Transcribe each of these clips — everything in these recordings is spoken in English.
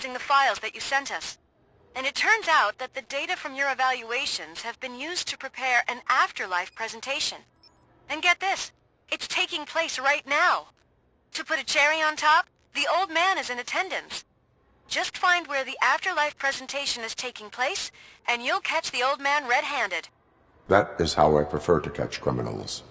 analyzing the files that you sent us. And it turns out that the data from your evaluations have been used to prepare an afterlife presentation. And get this, it's taking place right now. To put a cherry on top, the old man is in attendance. Just find where the afterlife presentation is taking place, and you'll catch the old man red-handed. That is how I prefer to catch criminals.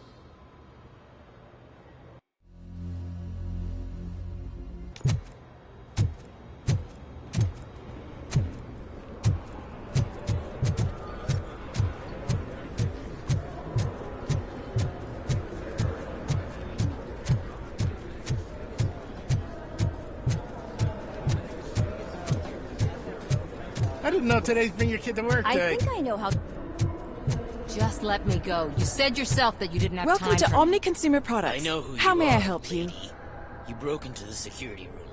I didn't know today's Bring Your Kid to Work day. I think I know how... Just let me go. You said yourself that you didn't have time. Welcome to Omni Consumer Products. I know who How you may are, I help you? lady. You broke into the security room.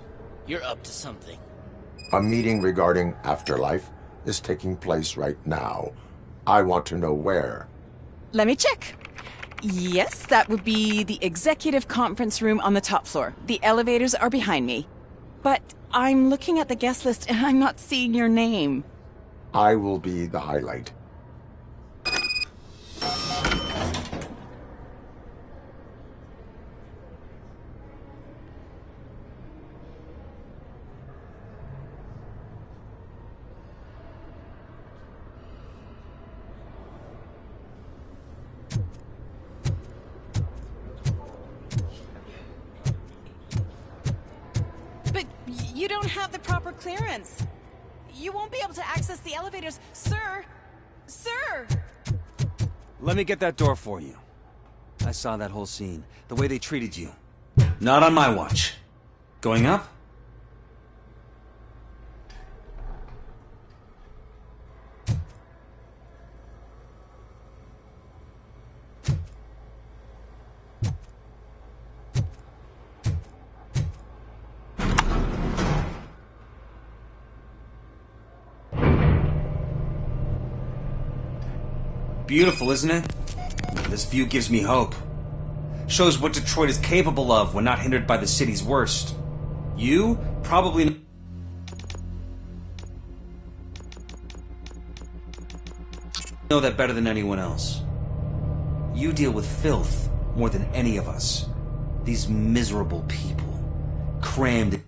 You're up to something. A meeting regarding afterlife is taking place right now. I want to know where. Let me check. Yes, that would be the executive conference room on the top floor. The elevators are behind me. But I'm looking at the guest list and I'm not seeing your name. I will be the highlight. But you don't have the proper clearance. You won't be able to access the elevators. Sir! Sir! Let me get that door for you. I saw that whole scene. The way they treated you. Not on my watch. Going up? Beautiful, isn't it? This view gives me hope. Shows what Detroit is capable of when not hindered by the city's worst. You probably know that better than anyone else. You deal with filth more than any of us. These miserable people, crammed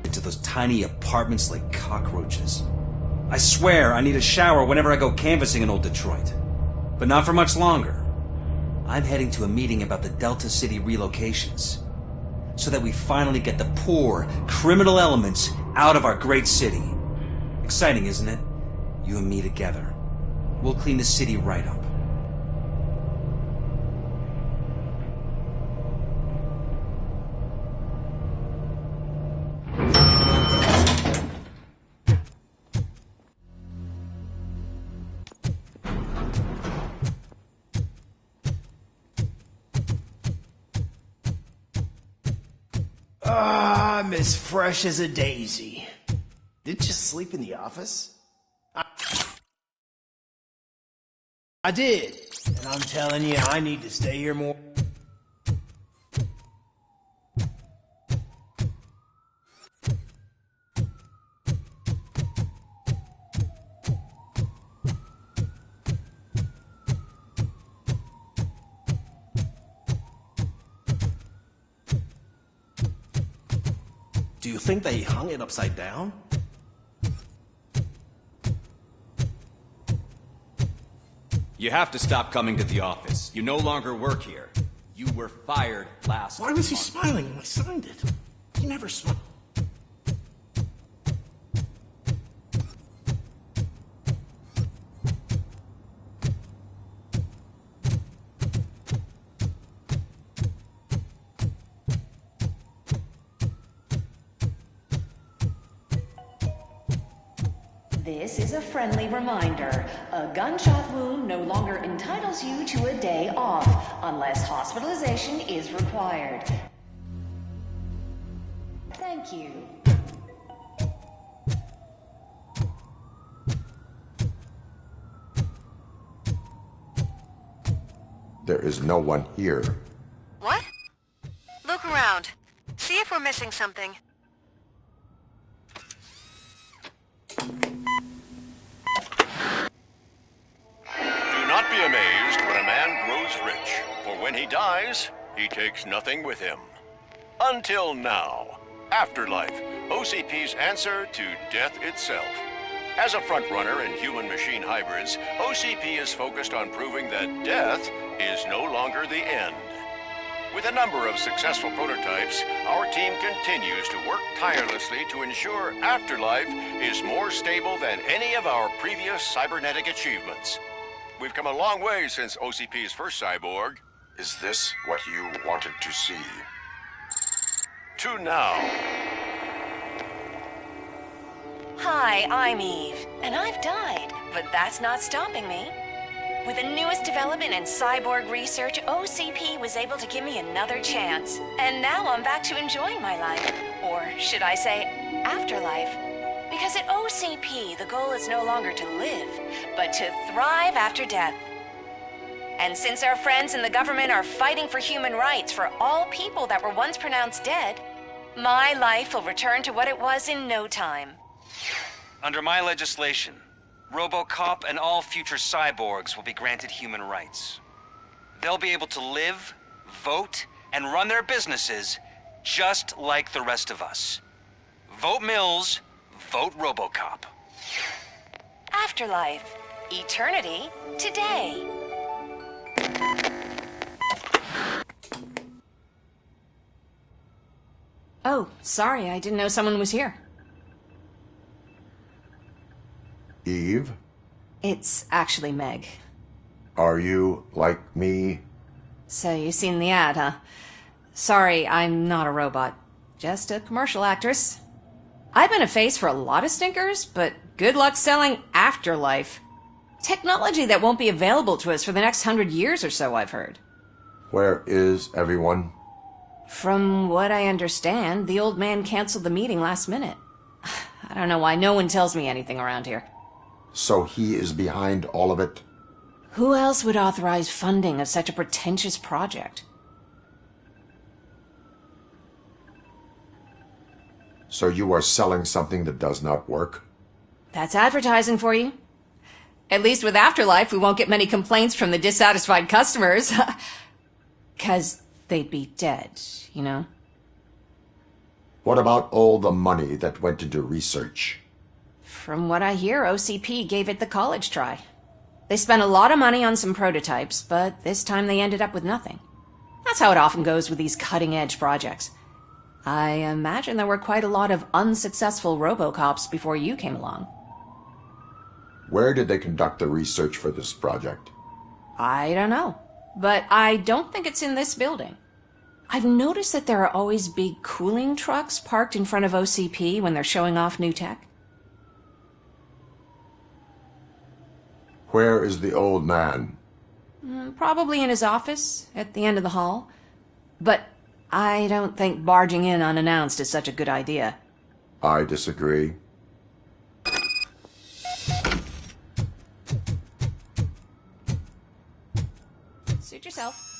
into those tiny apartments like cockroaches. I swear I need a shower whenever I go canvassing in old Detroit. But not for much longer. I'm heading to a meeting about the Delta City relocations, so that we finally get the poor, criminal elements out of our great city. Exciting, isn't it? You and me together. We'll clean the city right up. I'm as fresh as a daisy. Did you sleep in the office? I did. And I'm telling you, I need to stay here more. Do you think they hung it upside down? You have to stop coming to the office. You no longer work here. You were fired last Why was he month. smiling when I signed it? He never smiled. This is a friendly reminder. A gunshot wound no longer entitles you to a day off, unless hospitalization is required. Thank you. There is no one here. What? Look around. See if we're missing something. Do not be amazed when a man grows rich, for when he dies, he takes nothing with him. Until now. Afterlife, OCP's answer to death itself. As a frontrunner in human-machine hybrids, OCP is focused on proving that death is no longer the end. With a number of successful prototypes, our team continues to work tirelessly to ensure Afterlife is more stable than any of our previous cybernetic achievements. We've come a long way since OCP's first cyborg. Is this what you wanted to see? To now. Hi, I'm Eve, and I've died, but that's not stopping me. With the newest development in cyborg research, OCP was able to give me another chance. And now I'm back to enjoying my life. Or should I say, afterlife. Because at OCP, the goal is no longer to live, but to thrive after death. And since our friends in the government are fighting for human rights for all people that were once pronounced dead, my life will return to what it was in no time. Under my legislation, RoboCop and all future cyborgs will be granted human rights. They'll be able to live, vote, and run their businesses just like the rest of us. Vote Mills, vote RoboCop. Afterlife. Eternity. Today. Oh, sorry, I didn't know someone was here. Eve? It's actually Meg. Are you like me? So you've seen the ad, huh? Sorry, I'm not a robot. Just a commercial actress. I've been a face for a lot of stinkers, but good luck selling Afterlife. Technology that won't be available to us for the next 100 years or so, I've heard. Where is everyone? From what I understand, the old man canceled the meeting last minute. I don't know why no one tells me anything around here. So he is behind all of it? Who else would authorize funding of such a pretentious project? So you are selling something that does not work? That's advertising for you. At least with Afterlife, we won't get many complaints from the dissatisfied customers. 'Cause they'd be dead, you know? What about all the money that went into research? From what I hear, OCP gave it the college try. They spent a lot of money on some prototypes, but this time they ended up with nothing. That's how it often goes with these cutting-edge projects. I imagine there were quite a lot of unsuccessful RoboCops before you came along. Where did they conduct the research for this project? I don't know, but I don't think it's in this building. I've noticed that there are always big cooling trucks parked in front of OCP when they're showing off new tech. Where is the old man? Probably in his office, at the end of the hall. But I don't think barging in unannounced is such a good idea. I disagree. Suit yourself.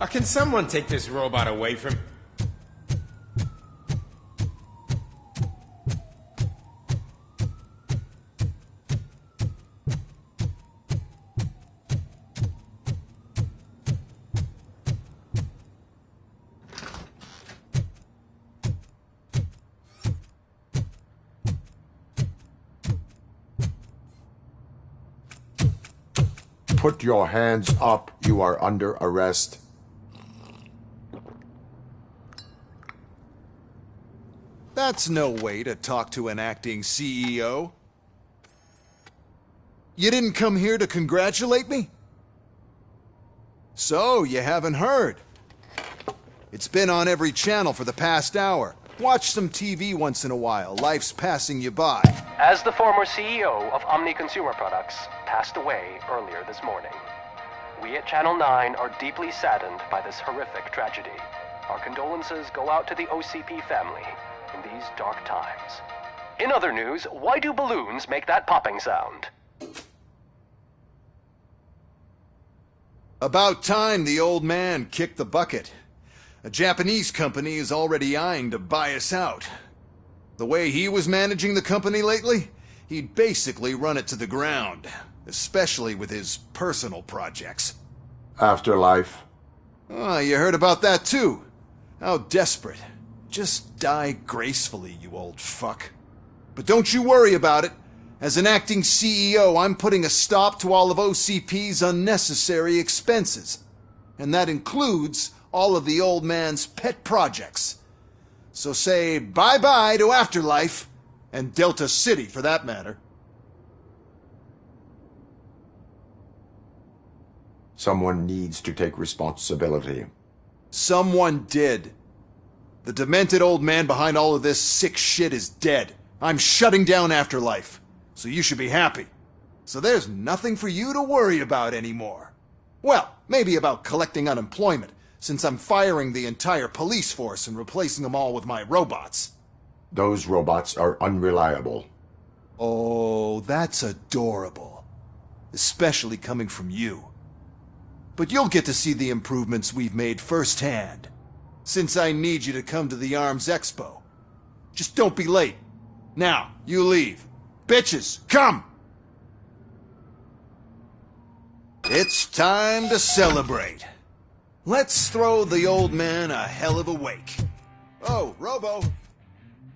Can someone take this robot away from... Put your hands up. You are under arrest. That's no way to talk to an acting CEO. You didn't come here to congratulate me? So, you haven't heard. It's been on every channel for the past hour. Watch some TV once in a while. Life's passing you by. As the former CEO of Omni Consumer Products passed away earlier this morning, we at Channel 9 are deeply saddened by this horrific tragedy. Our condolences go out to the OCP family in these dark times. In other news, why do balloons make that popping sound? About time the old man kicked the bucket. A Japanese company is already eyeing to buy us out. The way he was managing the company lately, he'd basically run it to the ground, especially with his personal projects. Afterlife. Oh, you heard about that too. How desperate. Just die gracefully, you old fuck. But don't you worry about it. As an acting CEO, I'm putting a stop to all of OCP's unnecessary expenses. And that includes all of the old man's pet projects. So say bye-bye to Afterlife, and Delta City for that matter. Someone needs to take responsibility. Someone did. The demented old man behind all of this sick shit is dead. I'm shutting down Afterlife, so you should be happy. So there's nothing for you to worry about anymore. Well, maybe about collecting unemployment, since I'm firing the entire police force and replacing them all with my robots. Those robots are unreliable. Oh, that's adorable. Especially coming from you. But you'll get to see the improvements we've made firsthand, since I need you to come to the ARMS Expo. Just don't be late. Now, you leave. Bitches, come! It's time to celebrate. Let's throw the old man a hell of a wake. Oh, Robo!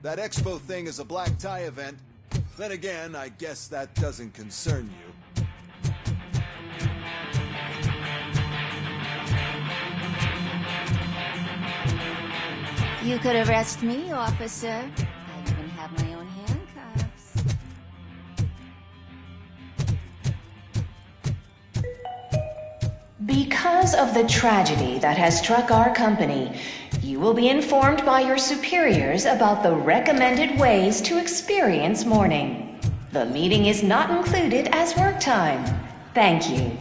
That expo thing is a black tie event. Then again, I guess that doesn't concern you. You could arrest me, officer. I even have my own handcuffs. Because of the tragedy that has struck our company, you will be informed by your superiors about the recommended ways to experience mourning. The meeting is not included as work time. Thank you.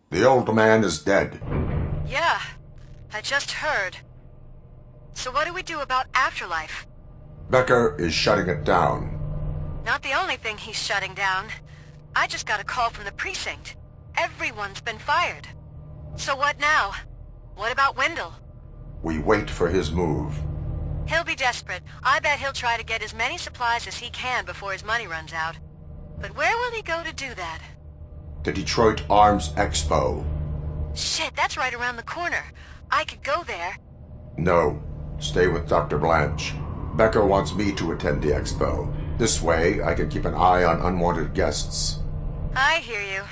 The old man is dead. Yeah, I just heard. So what do we do about Afterlife? Becker is shutting it down. Not the only thing he's shutting down. I just got a call from the precinct. Everyone's been fired. So what now? What about Wendell? We wait for his move. He'll be desperate. I bet he'll try to get as many supplies as he can before his money runs out. But where will he go to do that? The Detroit Arms Expo. Shit, that's right around the corner. I could go there. No. Stay with Dr. Blanche. Becker wants me to attend the expo. This way, I can keep an eye on unwanted guests. I hear you.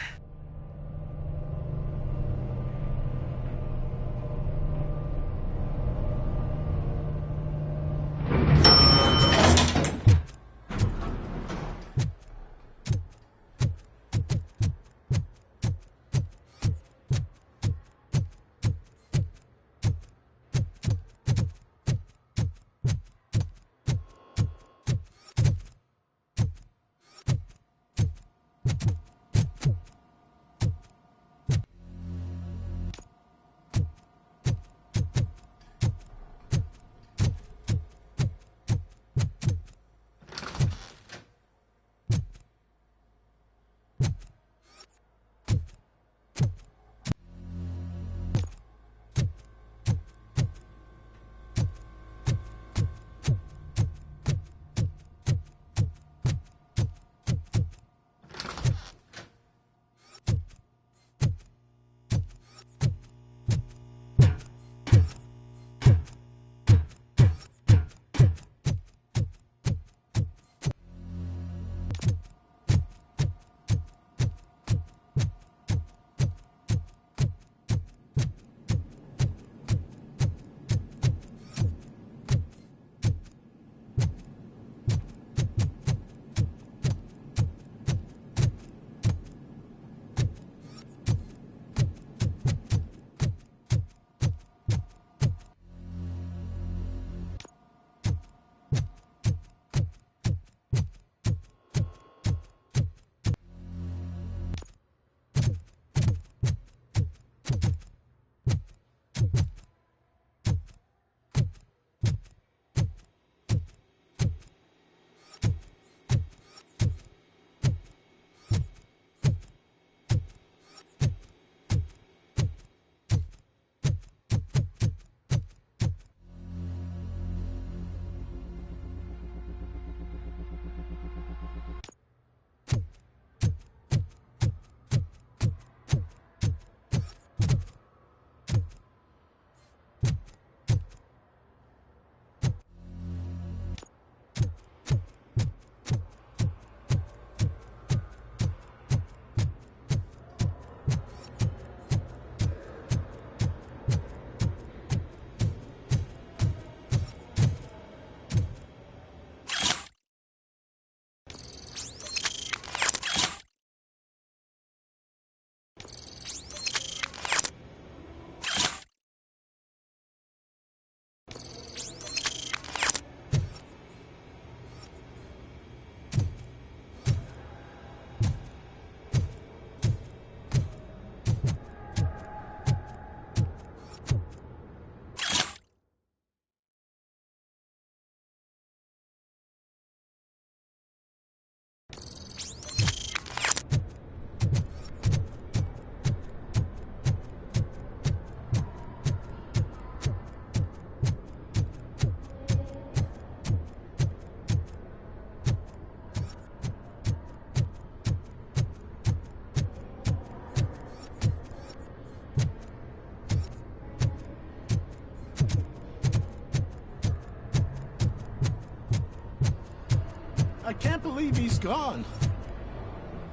believe he's gone.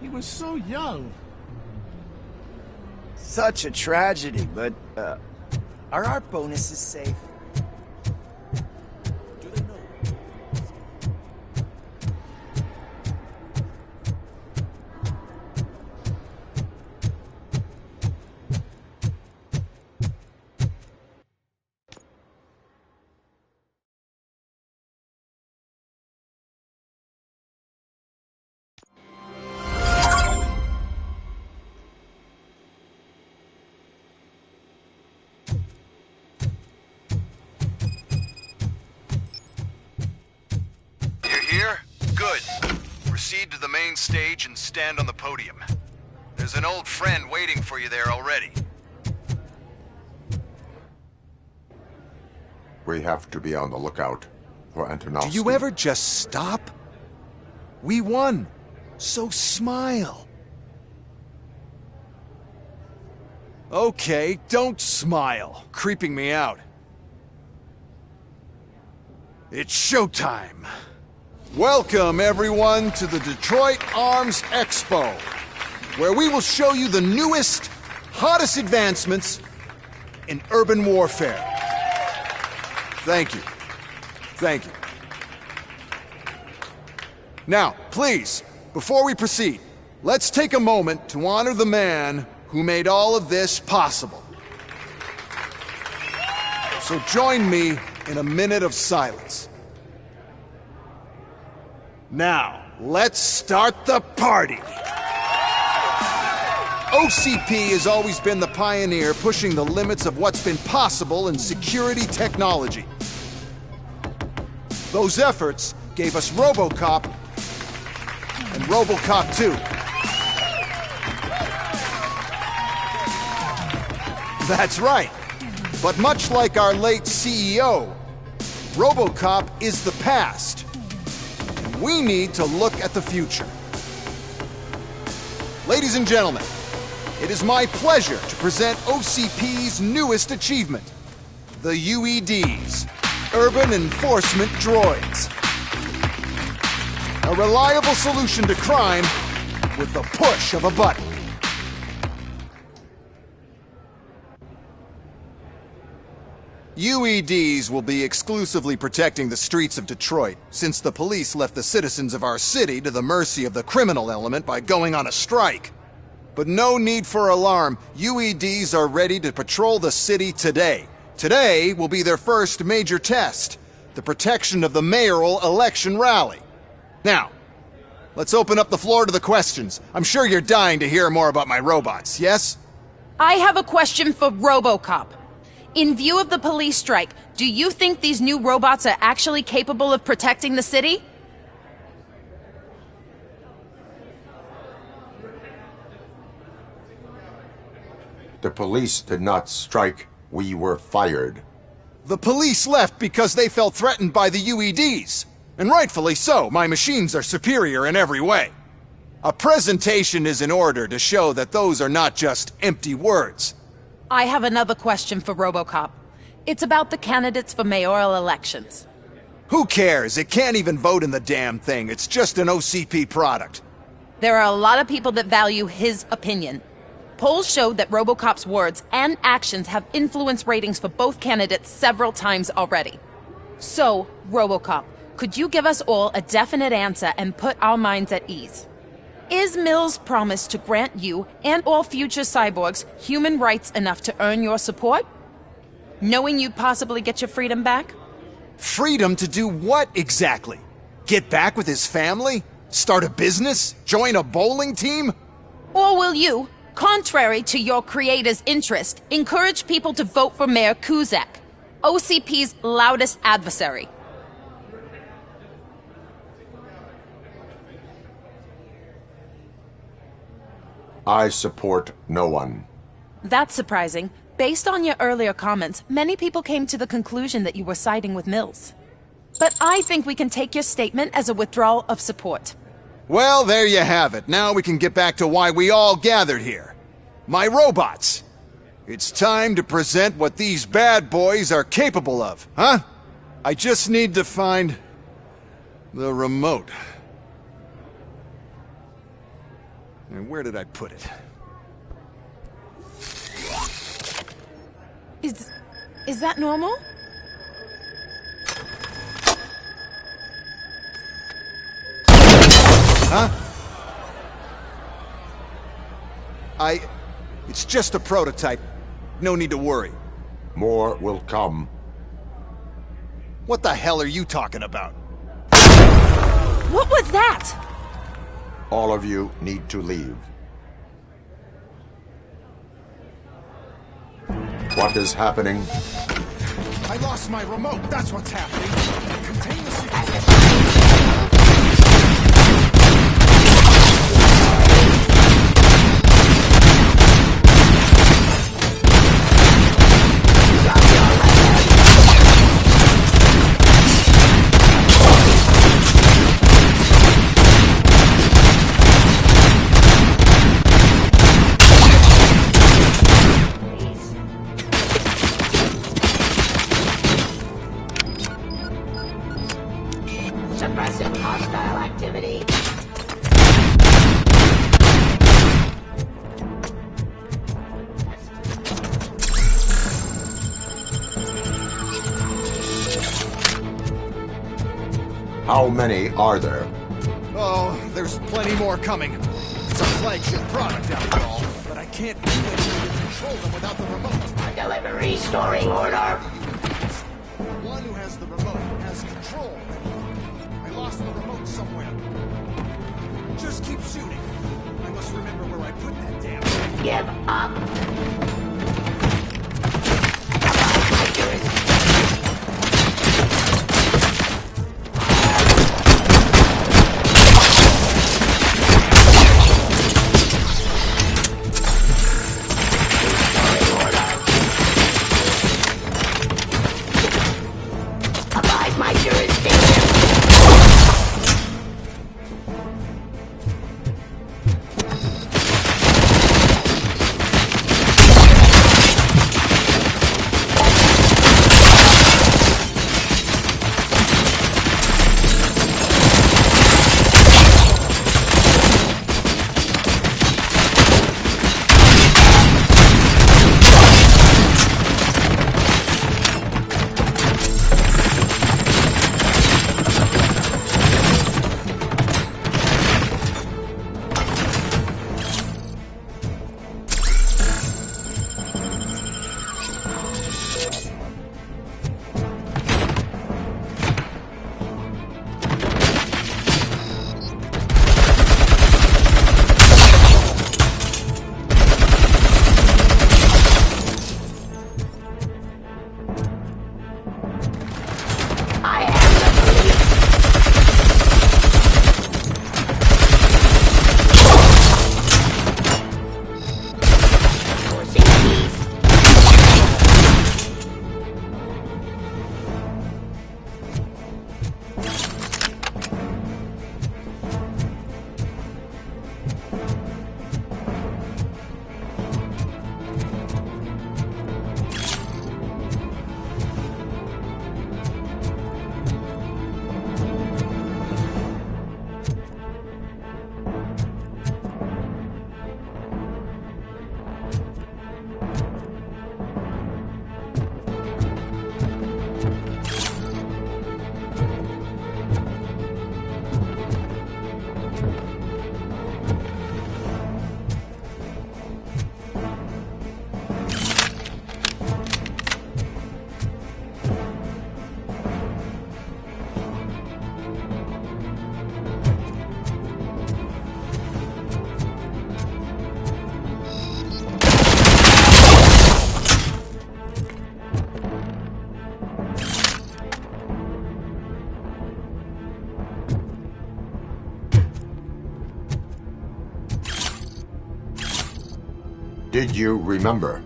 He was so young. Such a tragedy, but, are our bonuses safe? Here? Good. Proceed to the main stage and stand on the podium. There's an old friend waiting for you there already. We have to be on the lookout for Antonovsky. Do you ever just stop? We won, so smile. Okay, don't smile. Creeping me out. It's showtime. Welcome, everyone, to the Detroit Arms Expo, where we will show you the newest, hottest advancements in urban warfare. Thank you. Thank you. Now, please, before we proceed, let's take a moment to honor the man who made all of this possible. So join me in a minute of silence. Now, let's start the party! OCP has always been the pioneer pushing the limits of what's been possible in security technology. Those efforts gave us RoboCop and RoboCop 2. That's right. But much like our late CEO, RoboCop is the past. We need to look at the future. Ladies and gentlemen, it is my pleasure to present OCP's newest achievement, the UEDs, Urban Enforcement Droids. A reliable solution to crime with the push of a button. UEDs will be exclusively protecting the streets of Detroit, since the police left the citizens of our city to the mercy of the criminal element by going on a strike. But no need for alarm, UEDs are ready to patrol the city today. Today will be their first major test, the protection of the mayoral election rally. Now, let's open up the floor to the questions. I'm sure you're dying to hear more about my robots, yes? I have a question for RoboCop. In view of the police strike, do you think these new robots are actually capable of protecting the city? The police did not strike. We were fired. The police left because they felt threatened by the UEDs. And rightfully so, my machines are superior in every way. A presentation is in order to show that those are not just empty words. I have another question for RoboCop. It's about the candidates for mayoral elections. Who cares? It can't even vote in the damn thing. It's just an OCP product. There are a lot of people that value his opinion. Polls showed that RoboCop's words and actions have influenced ratings for both candidates several times already. So, RoboCop, could you give us all a definite answer and put our minds at ease? Is Mills' promise to grant you and all future cyborgs human rights enough to earn your support? Knowing you'd possibly get your freedom back? Freedom to do what exactly? Get back with his family? Start a business? Join a bowling team? Or will you, contrary to your creator's interest, encourage people to vote for Mayor Kuzak, OCP's loudest adversary? I support no one. That's surprising. Based on your earlier comments, many people came to the conclusion that you were siding with Mills. But I think we can take your statement as a withdrawal of support. Well, there you have it. Now we can get back to why we all gathered here. My robots. It's time to present what these bad boys are capable of, huh? I just need to find the remote. And where did I put it? Is that normal? Huh? It's just a prototype. No need to worry. More will come. What the hell are you talking about? What was that? All of you need to leave. What is happening? I lost my remote. That's what's happening. Contain the Suppressing hostile activity. How many are there? Oh, there's plenty more coming. It's a flagship product after all, but I can't control them without the remote. Delivery storing order. The one who has the remote has control. I lost the remote somewhere. Just keep shooting. I must remember where I put that damn thing. Give up. Abide my jurisdiction. Did you remember?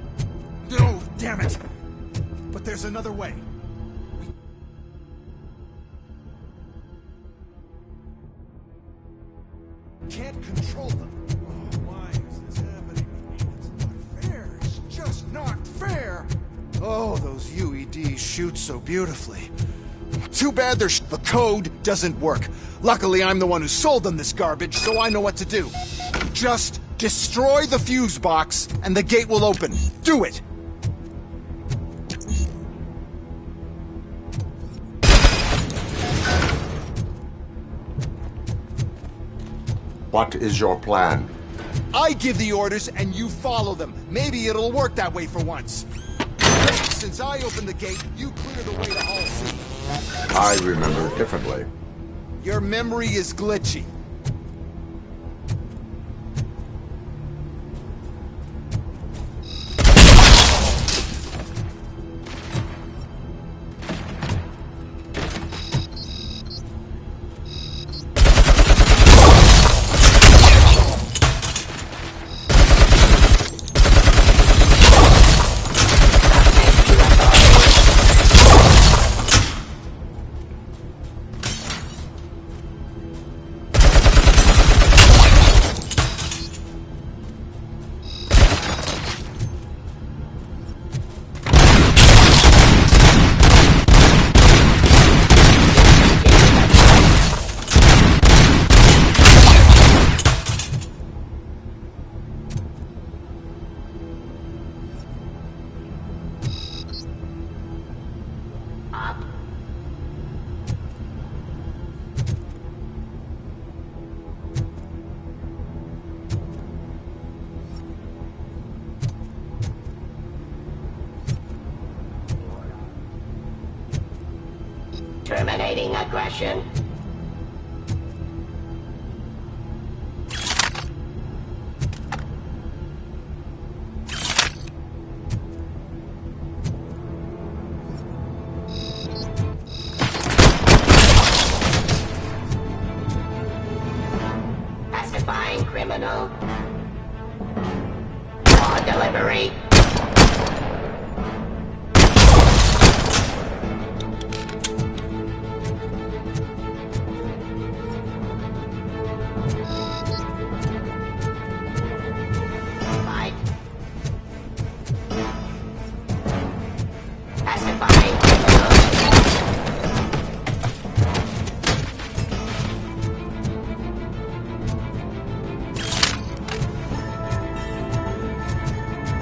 No, damn it! But there's another way. We can't control them. Oh, why is this happening to me? It's not fair. It's just not fair. Oh, those UEDs shoot so beautifully. Too bad the code doesn't work. Luckily, I'm the one who sold them this garbage, so I know what to do. Just destroy the fuse box, and the gate will open. Do it! What is your plan? I give the orders, and you follow them. Maybe it'll work that way for once. Since I opened the gate, you clear the way to Hall C. I remember differently. Your memory is glitchy. Terminating aggression. Pacifying criminal. Law delivery.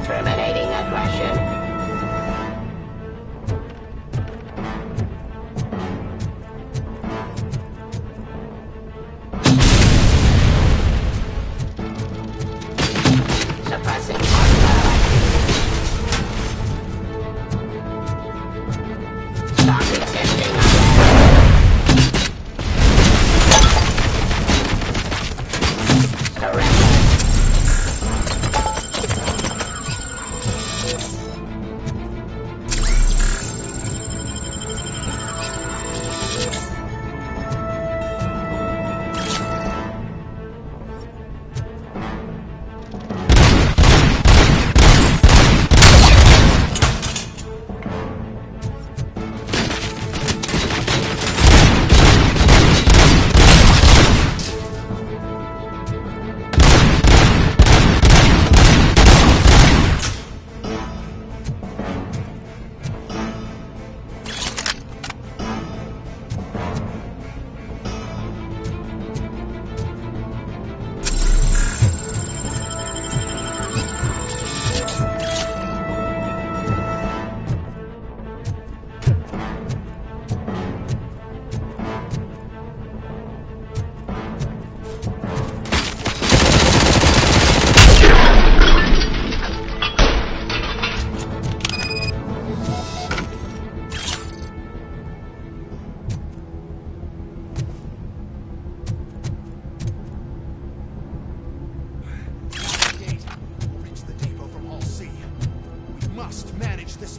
Terminating aggression. Suppressing hostile activity. Stop resisting. Surrender.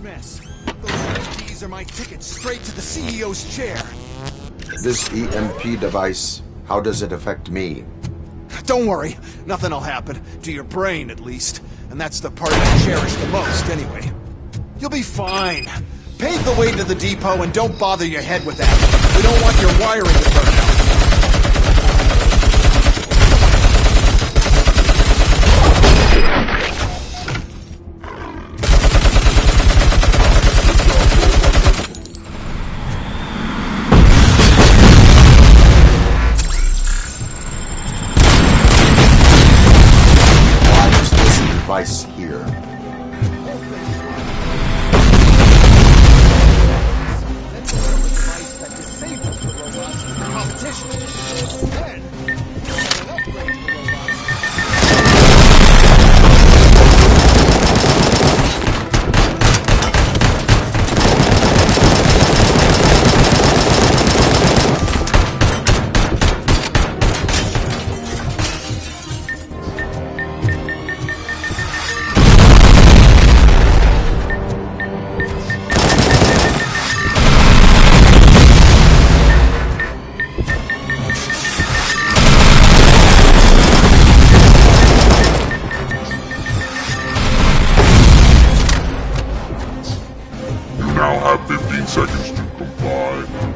Mess. Those keys are my ticket straight to the CEO's chair. This EMP device, how does it affect me? Don't worry, nothing'll happen. To your brain, at least. And that's the part I cherish the most, anyway. You'll be fine. Pave the way to the depot and don't bother your head with that. We don't want your wiring to burn out. this here. Now have 15 seconds to comply.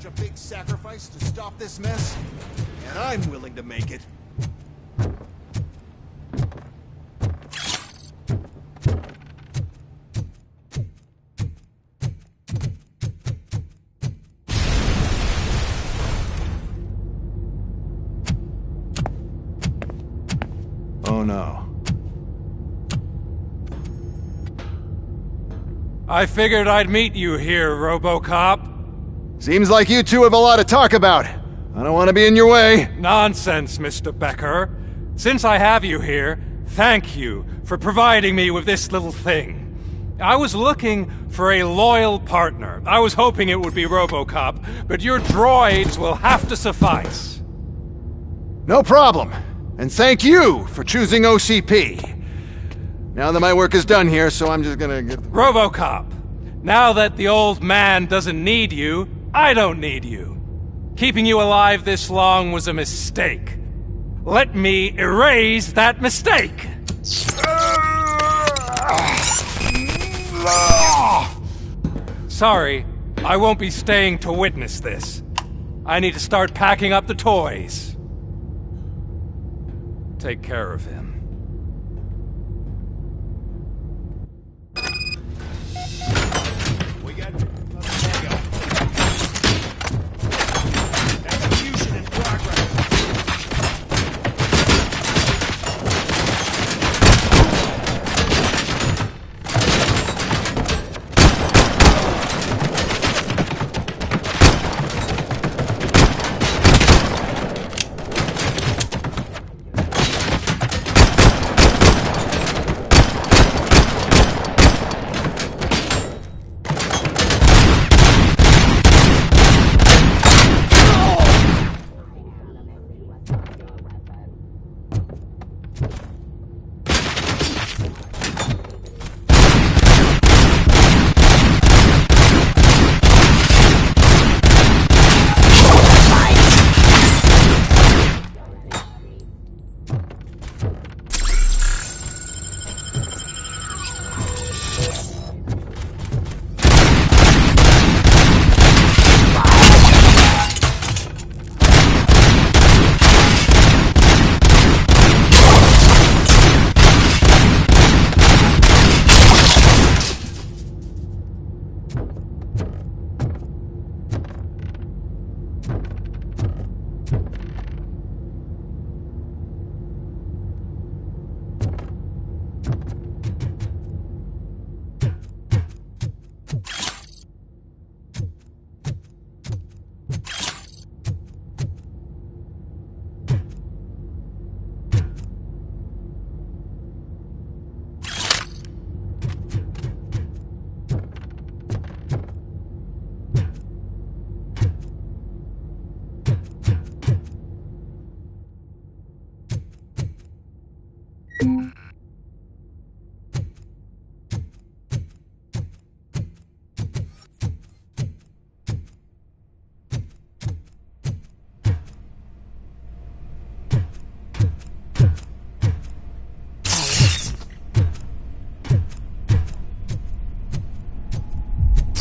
a big sacrifice to stop this mess, and I'm willing to make it. Oh no. I figured I'd meet you here, RoboCop. Seems like you two have a lot to talk about. I don't want to be in your way. Nonsense, Mr. Becker. Since I have you here, thank you for providing me with this little thing. I was looking for a loyal partner. I was hoping it would be RoboCop, but your droids will have to suffice. No problem. And thank you for choosing OCP. Now that my work is done here, so I'm just gonna get... RoboCop, now that the old man doesn't need you, I don't need you. Keeping you alive this long was a mistake. Let me erase that mistake! Sorry, I won't be staying to witness this. I need to start packing up the toys. Take care of him.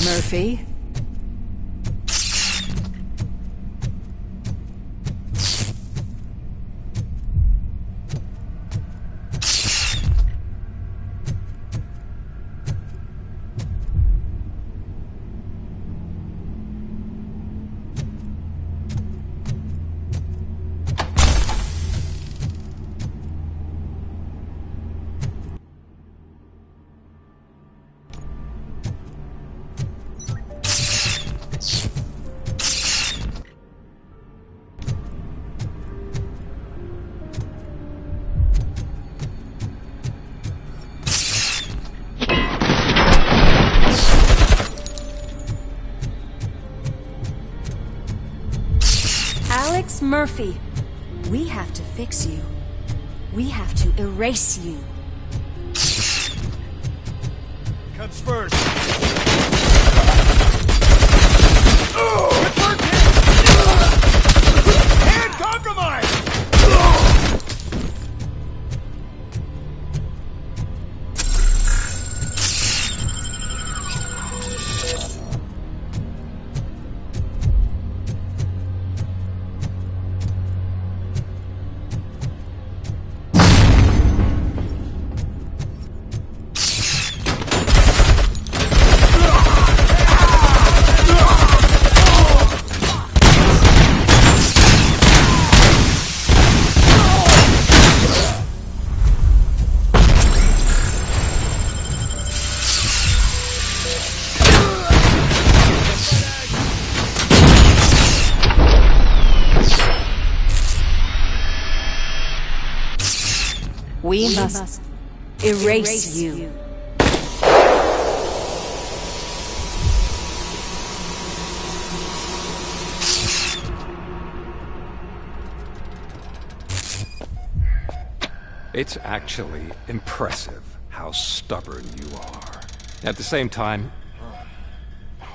Murphy? Murphy, we have to fix you. We have to erase you. Comes first. Hand compromise! erase you. It's actually impressive how stubborn you are. At the same time,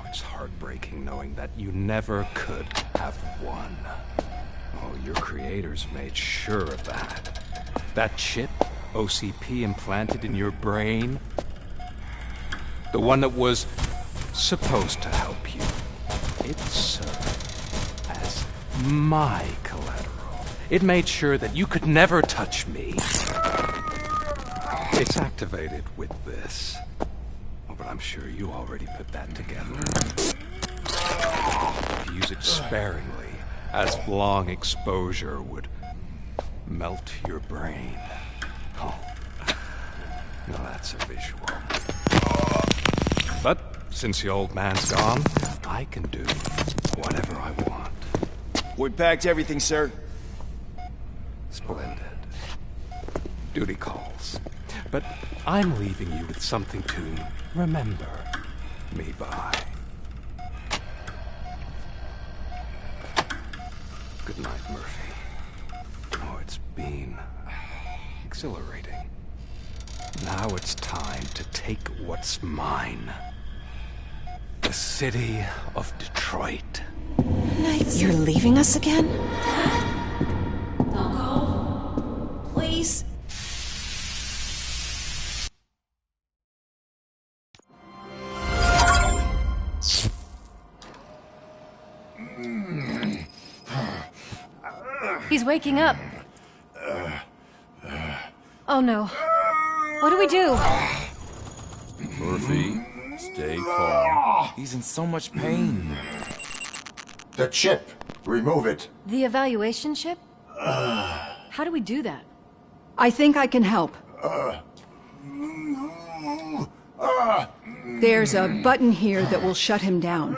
it's heartbreaking knowing that you never could have won. Oh, your creators made sure of that. That chip OCP implanted in your brain, the one that was supposed to help you, it served as my collateral. It made sure that you could never touch me. It's activated with this. Oh, but I'm sure you already put that together. If you use it sparingly, as long exposure would melt your brain. Oh, now that's a visual. But since the old man's gone, I can do whatever I want. We packed everything, sir. Splendid. Duty calls. But I'm leaving you with something to remember me by. Good night, Murphy. Oh, it's been exhilarating. Now it's time to take what's mine. The city of Detroit. You're leaving us again? Don't go. Please. He's waking up. Oh no. What do we do? Murphy, stay calm. He's in so much pain. The chip. Remove it. The evaluation chip? How do we do that? I think I can help. There's a button here that will shut him down.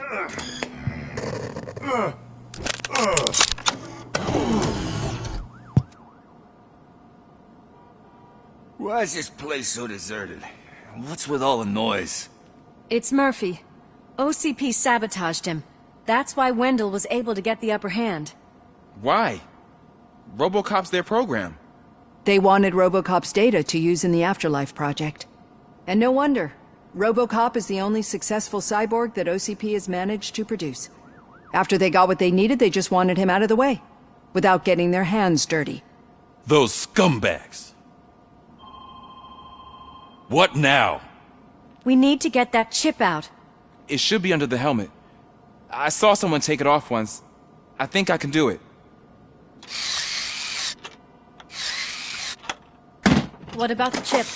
Why is this place so deserted? What's with all the noise? It's Murphy. OCP sabotaged him. That's why Wendell was able to get the upper hand. Why? RoboCop's their program. They wanted RoboCop's data to use in the Afterlife project. And no wonder. RoboCop is the only successful cyborg that OCP has managed to produce. After they got what they needed, they just wanted him out of the way, without getting their hands dirty. Those scumbags. What now? We need to get that chip out. It should be under the helmet. I saw someone take it off once. I think I can do it. What about the chip?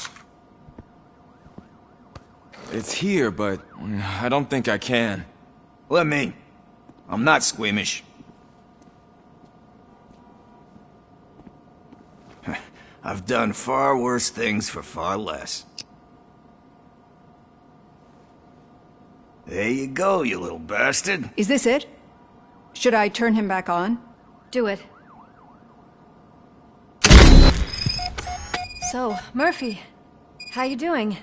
It's here, but I don't think I can. Let me. I'm not squeamish. I've done far worse things for far less. There you go, you little bastard. Is this it? Should I turn him back on? Do it. So, Murphy, how you doing?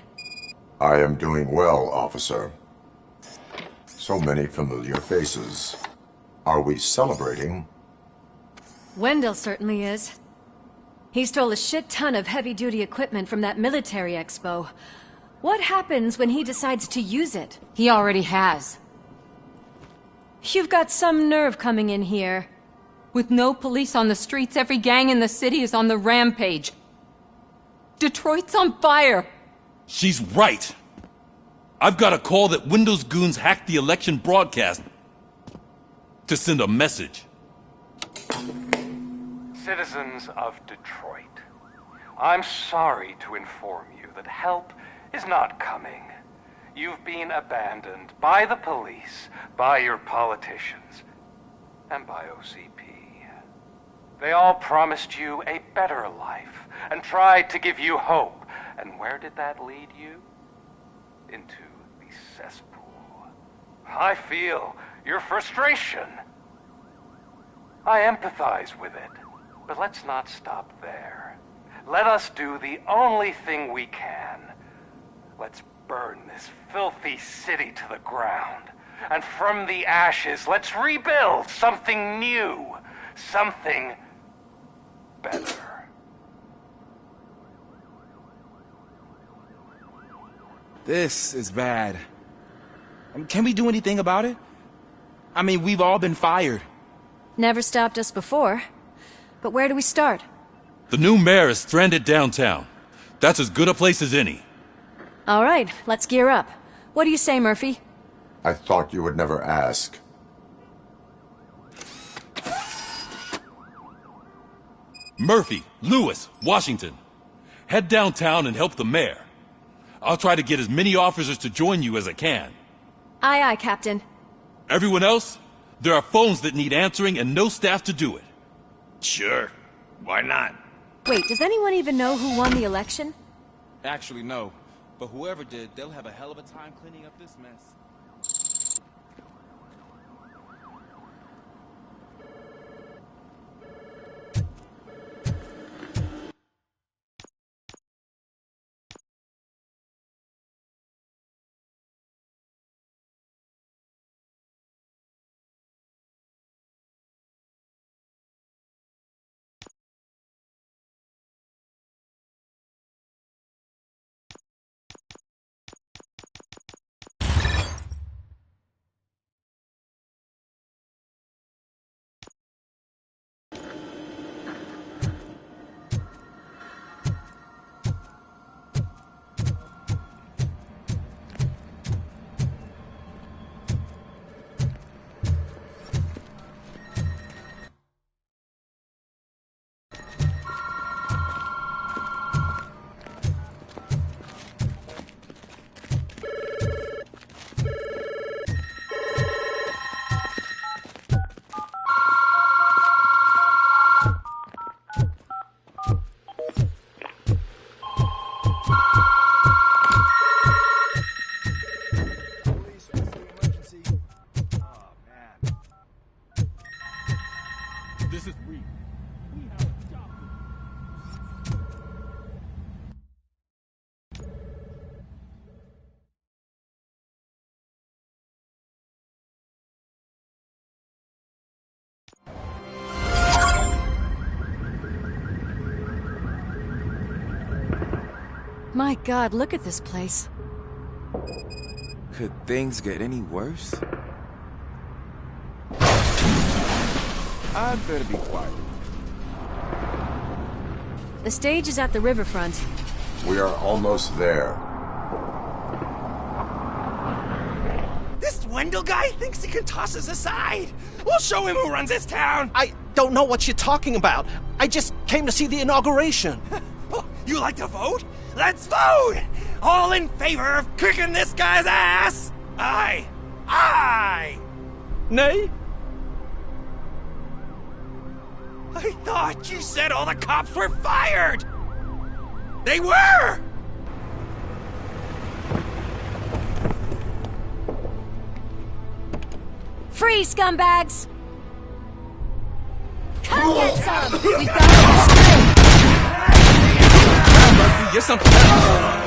I am doing well, officer. So many familiar faces. Are we celebrating? Wendell certainly is. He stole a shit ton of heavy-duty equipment from that military expo. What happens when he decides to use it? He already has. You've got some nerve coming in here. With no police on the streets, every gang in the city is on the rampage. Detroit's on fire! She's right! I've got a call that Windows goons hacked the election broadcast to send a message. Citizens of Detroit, I'm sorry to inform you that help is not coming. You've been abandoned by the police, by your politicians, and by OCP. They all promised you a better life and tried to give you hope. And where did that lead you? Into the cesspool. I feel your frustration. I empathize with it, but let's not stop there. let us do the only thing we can. Let's burn this filthy city to the ground. And from the ashes, let's rebuild something new. Something better. This is bad. Can we do anything about it? I mean, we've all been fired. Never stopped us before. But where do we start? The new mayor is stranded downtown. That's as good a place as any. All right, let's gear up. What do you say, Murphy? I thought you would never ask. Murphy, Lewis, Washington. Head downtown and help the mayor. I'll try to get as many officers to join you as I can. Aye, aye, Captain. Everyone else? There are phones that need answering and no staff to do it. Sure. Why not? Wait, does anyone even know who won the election? Actually, no. But whoever did, they'll have a hell of a time cleaning up this mess. This is Reed. We have a job to do. My God, look at this place. Could things get any worse? I'd better be quiet. The stage is at the riverfront. We are almost there. This Wendell guy thinks he can toss us aside. We'll show him who runs this town. I don't know what you're talking about. I just came to see the inauguration. You like to vote? Let's vote! All in favor of kicking this guy's ass? Aye. Aye! Nay? I thought you said all the cops were fired! They were! Free, scumbags! Come get some! We've got to Murphy, you're something else.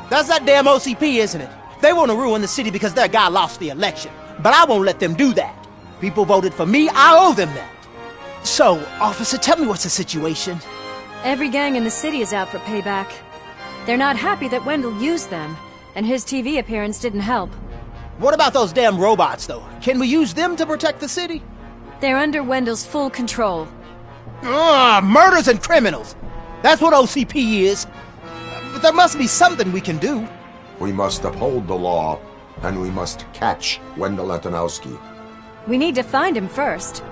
That's that damn OCP, isn't it? They want to ruin the city because their guy lost the election. But I won't let them do that. People voted for me, I owe them that. So, officer, tell me what's the situation. Every gang in the city is out for payback. They're not happy that Wendell used them, and his TV appearance didn't help. What about those damn robots, though? Can we use them to protect the city? They're under Wendell's full control. Murders and criminals. That's what OCP is. But there must be something we can do. We must uphold the law, and we must catch Wendell Antonowski. We need to find him first.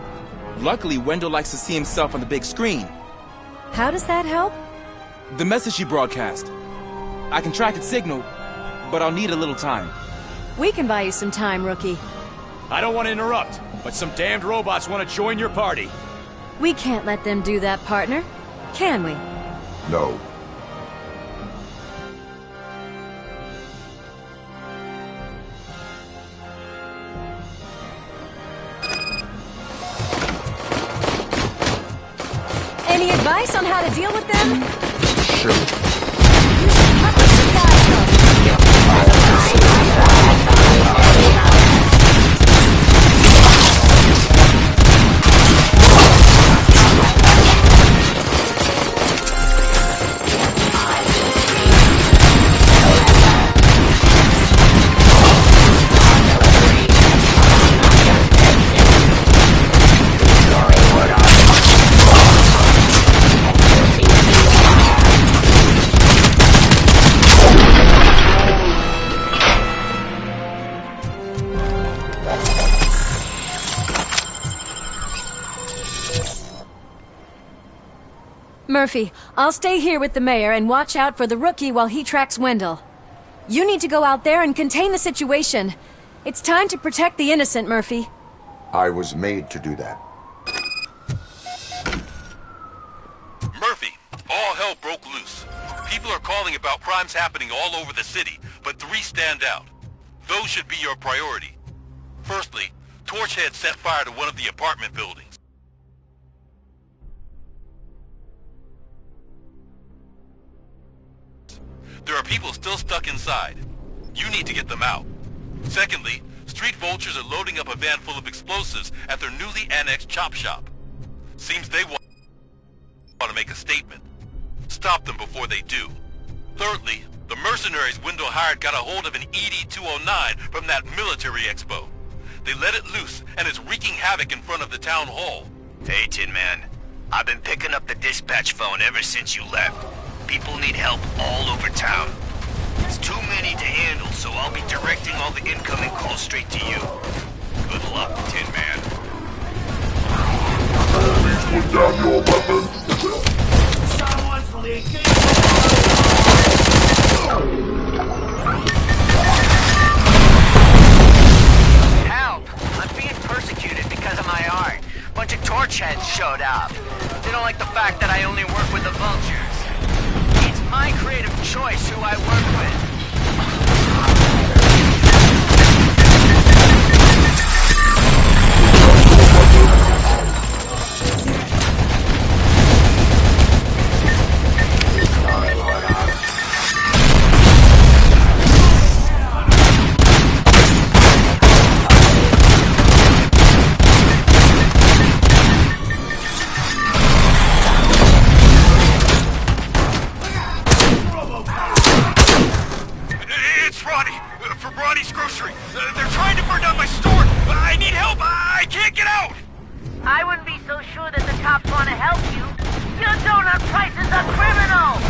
Luckily, Wendell likes to see himself on the big screen. How does that help? The message you broadcast. I can track its signal, but I'll need a little time. We can buy you some time, Rookie. I don't want to interrupt, but some damned robots want to join your party. We can't let them do that, partner. Can we? No. Any advice on how to deal with them? Shoot. Murphy, I'll stay here with the mayor and watch out for the Rookie while he tracks Wendell. You need to go out there and contain the situation. It's time to protect the innocent, Murphy. I was made to do that. Murphy, all hell broke loose. People are calling about crimes happening all over the city, but 3 stand out. Those should be your priority. Firstly, Torchhead set fire to one of the apartment buildings. There are people still stuck inside. You need to get them out. Secondly, street vultures are loading up a van full of explosives at their newly annexed chop shop. Seems they want to make a statement. Stop them before they do. Thirdly, the mercenaries Wendell hired got a hold of an ED-209 from that military expo. They let it loose, and it's wreaking havoc in front of the town hall. Hey, Tin Man. I've been picking up the dispatch phone ever since you left. People need help all over town. It's too many to handle, so I'll be directing all the incoming calls straight to you. Good luck, Tin Man. Please put down your weapon. Someone's leaking. Help! I'm being persecuted because of my art. Bunch of torchheads showed up. They don't like the fact that I only work with the vultures. It's my creative choice who I work with. I wouldn't be so sure that the cops want to help you. Your donut prices are criminal!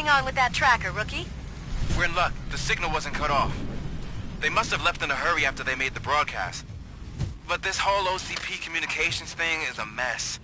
getting on with that tracker, Rookie? We're in luck. The signal wasn't cut off. They must have left in a hurry after they made the broadcast. But this whole OCP communications thing is a mess.